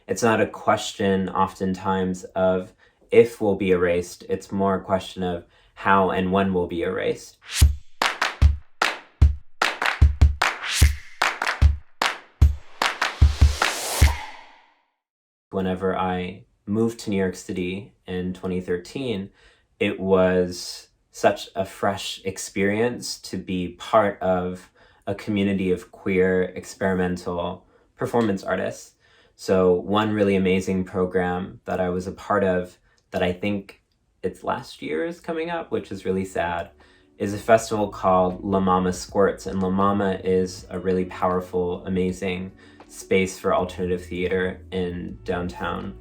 it's not a question oftentimes of if we'll be erased, it's more a question of how and when we'll be erased. Whenever I moved to New York City in 2013, it was such a fresh experience to be part of a community of queer experimental performance artists. So one really amazing program that I was a part of that I think its last year is coming up, which is really sad, is a festival called La Mama Squirts. And La Mama is a really powerful, amazing space for alternative theater in downtown.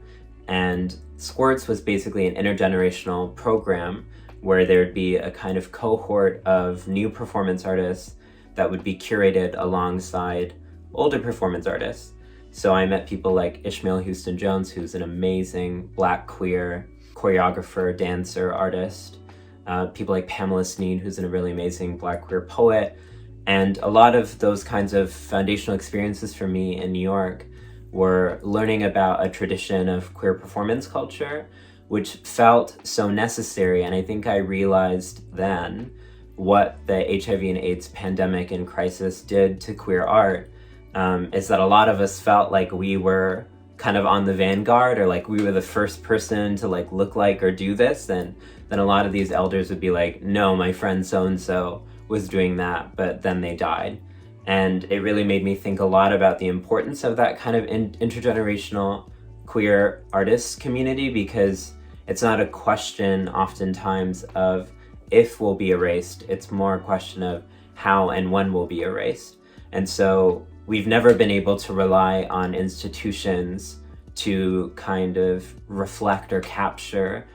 And Squirts was basically an intergenerational program where there'd be a kind of cohort of new performance artists that would be curated alongside older performance artists. So I met people like Ishmael Houston Jones, who's an amazing Black queer choreographer, dancer, artist. People like Pamela Sneed, who's a really amazing Black queer poet. And a lot of those kinds of foundational experiences for me in New York were learning about a tradition of queer performance culture, which felt so necessary. And I think I realized then what the HIV and AIDS pandemic and crisis did to queer art, is that a lot of us felt like we were kind of on the vanguard, or like we were the first person to like look like or do this. And then a lot of these elders would be like, no, my friend so-and-so was doing that, but then they died. And it really made me think a lot about the importance of that kind of intergenerational queer artists community, because it's not a question oftentimes of if we'll be erased, it's more a question of how and when we'll be erased. And so we've never been able to rely on institutions to kind of reflect or capture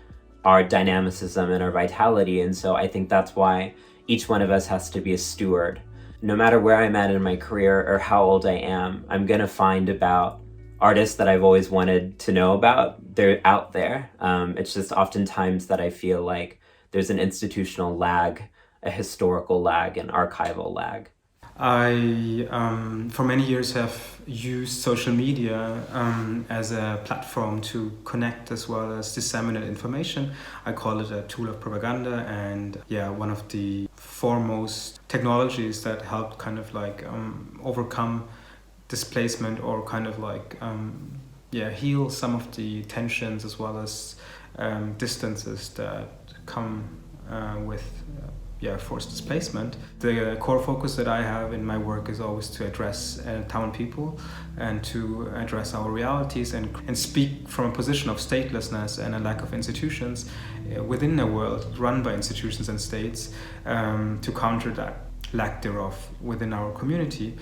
our dynamicism and our vitality. And so I think that's why each one of us has to be a steward. No matter where I'm at in my career or how old I am, I'm gonna find about artists that I've always wanted to know about. They're out there. It's just oftentimes that I feel like there's an institutional lag, a historical lag, an archival lag. I, for many years, have used social media as a platform to connect as well as disseminate information. I call it a tool of propaganda, and one of the foremost technologies that helped kind of like overcome displacement, or kind of like heal some of the tensions as well as distances that come with forced displacement. The core focus that I have in my work is always to address town people and to address our realities and speak from a position of statelessness and a lack of institutions within a world run by institutions and states, to counter that lack thereof within our community.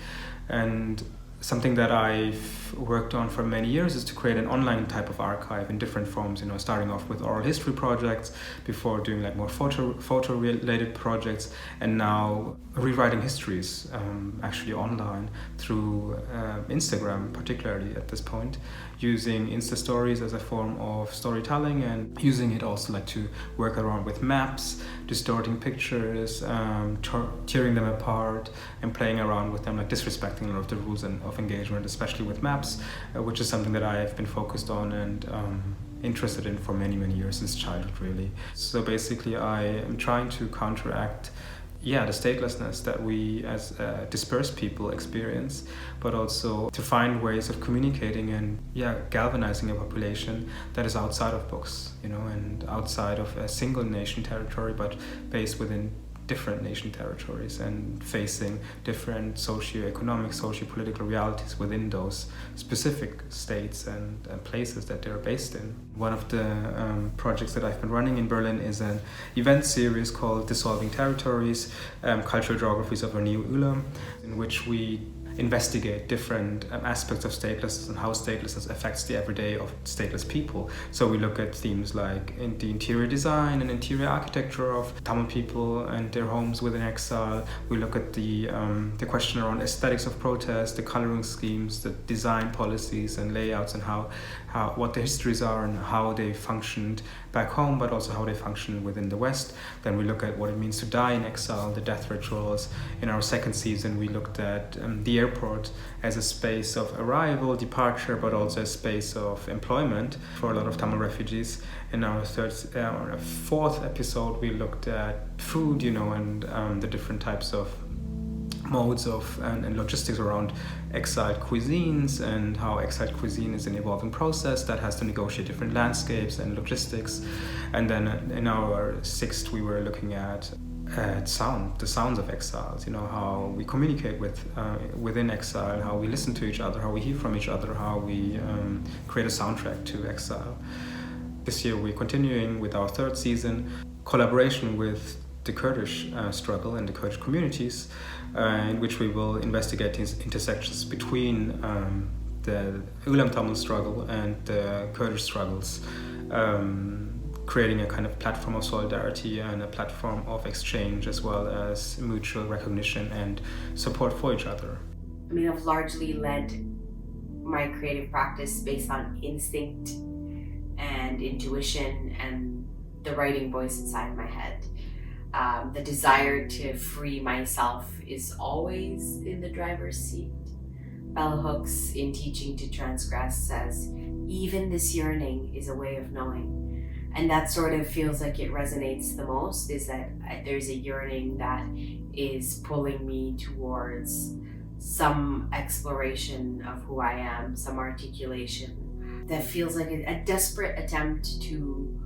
And something that I've worked on for many years is to create an online type of archive in different forms, starting off with oral history projects, before doing like more photo related projects, and now rewriting histories actually online through Instagram, particularly at this point, using Insta stories as a form of storytelling, and using it also like to work around with maps, distorting pictures, tearing them apart, and playing around with them, like disrespecting a lot of the rules of engagement, especially with maps, which is something that I have been focused on and interested in for many years, since childhood really. So basically I am trying to counteract the statelessness that we as dispersed people experience, but also to find ways of communicating and galvanizing a population that is outside of books, and outside of a single nation territory, but based within different nation territories and facing different socio-economic, socio-political realities within those specific states and places that they're based in. One of the projects that I've been running in Berlin is an event series called Dissolving Territories, Cultural Geographies of Rania, in which we investigate different aspects of statelessness and how statelessness affects the everyday of stateless people. So we look at themes like in the interior design and interior architecture of Tamil people and their homes within exile. We look at the question around aesthetics of protest, the coloring schemes, the design policies and layouts, and how what the histories are and how they functioned back home, but also how they function within the West. Then we look at what it means to die in exile, the death rituals. In our second season, we looked at the airport as a space of arrival, departure, but also a space of employment for a lot of Tamil refugees. In our fourth episode, we looked at food, and the different types of modes of and logistics around exiled cuisines, and how exiled cuisine is an evolving process that has to negotiate different landscapes and logistics. And then in our sixth, we were looking at sound, the sounds of exiles, how we communicate within exile, how we listen to each other, how we hear from each other, how we create a soundtrack to exile. This year we're continuing with our third season, collaboration with the Kurdish struggle and the Kurdish communities, in which we will investigate intersections between the Ulam Tamil struggle and the Kurdish struggles, creating a kind of platform of solidarity and a platform of exchange, as well as mutual recognition and support for each other. I mean, I've largely led my creative practice based on instinct and intuition and the writing voice inside my head. The desire to free myself is always in the driver's seat. Bell Hooks, in Teaching to Transgress, says, even this yearning is a way of knowing. And that sort of feels like it resonates the most, is that there's a yearning that is pulling me towards some exploration of who I am, some articulation that feels like a desperate attempt to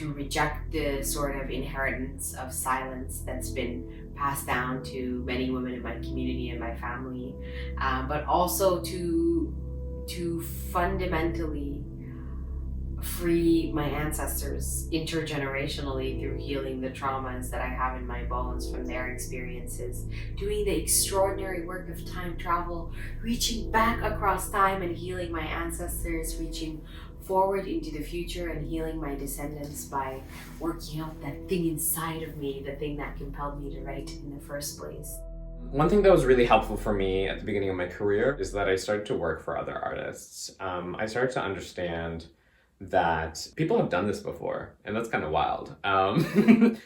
reject the sort of inheritance of silence that's been passed down to many women in my community and my family, but also to fundamentally free my ancestors intergenerationally through healing the traumas that I have in my bones from their experiences, doing the extraordinary work of time travel, reaching back across time and healing my ancestors, reaching forward into the future and healing my descendants by working out that thing inside of me, the thing that compelled me to write in the first place. One thing that was really helpful for me at the beginning of my career is that I started to work for other artists. I started to understand that people have done this before, and that's kind of wild.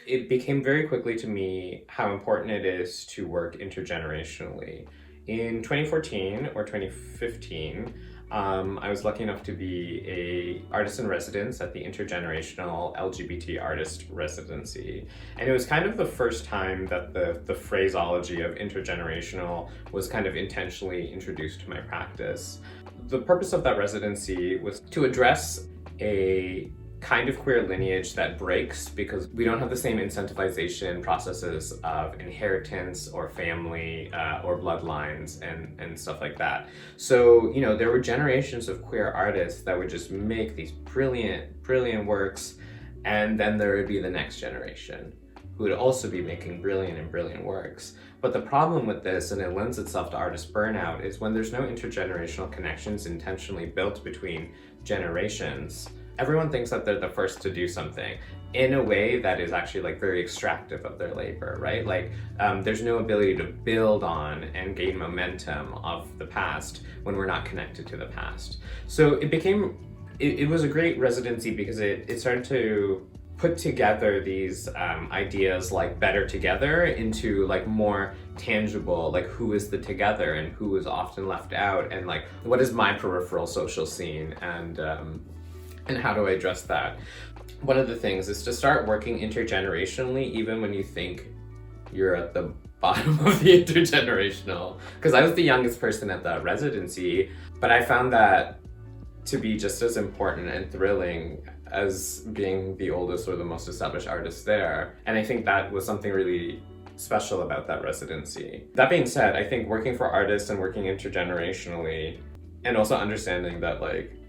It became very quickly to me how important it is to work intergenerationally. In 2014 or 2015, I was lucky enough to be a artist in residence at the Intergenerational LGBT Artist Residency. And it was kind of the first time that the phraseology of intergenerational was kind of intentionally introduced to my practice. The purpose of that residency was to address a kind of queer lineage that breaks because we don't have the same incentivization processes of inheritance or family or bloodlines and stuff like that. So, there were generations of queer artists that would just make these brilliant works, and then there would be the next generation who would also be making brilliant works. But the problem with this, and it lends itself to artist burnout, is when there's no intergenerational connections intentionally built between generations, everyone thinks that they're the first to do something in a way that is actually very extractive of their labor, right? There's no ability to build on and gain momentum of the past when we're not connected to the past. So it was a great residency because it started to put together these ideas like better together into more tangible, who is the together and who is often left out, and what is my peripheral social scene, and how do I address that? One of the things is to start working intergenerationally even when you think you're at the bottom of the intergenerational. Because I was the youngest person at the residency, but I found that to be just as important and thrilling as being the oldest or the most established artist there. And I think that was something really special about that residency. That being said, I think working for artists and working intergenerationally, and also understanding that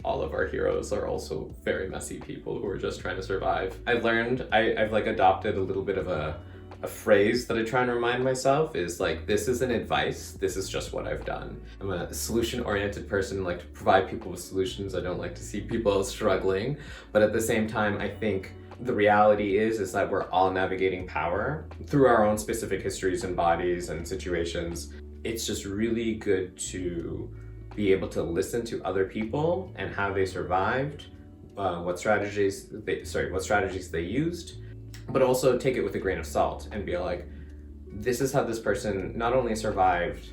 all of our heroes are also very messy people who are just trying to survive. I've adopted a little bit of a phrase that I try and remind myself is this isn't advice, this is just what I've done. I'm a solution-oriented person, to provide people with solutions. I don't like to see people struggling, but at the same time, I think the reality is that we're all navigating power through our own specific histories and bodies and situations. It's just really good to be able to listen to other people and how they survived, what strategies they used, but also take it with a grain of salt and be this is how this person not only survived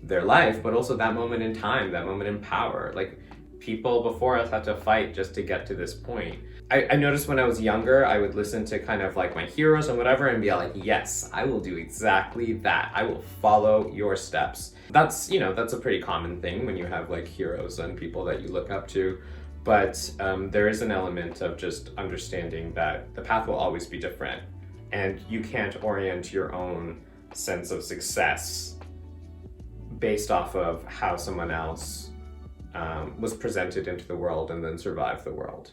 their life, but also that moment in time, that moment in power. Like, people before us had to fight just to get to this point. I noticed when I was younger, I would listen to kind of like my heroes and whatever and be like, yes, I will do exactly that. I will follow your steps. That's, you know, that's a pretty common thing when you have like heroes and people that you look up to. But there is an element of just understanding that the path will always be different. And you can't orient your own sense of success based off of how someone else was presented into the world and then survived the world.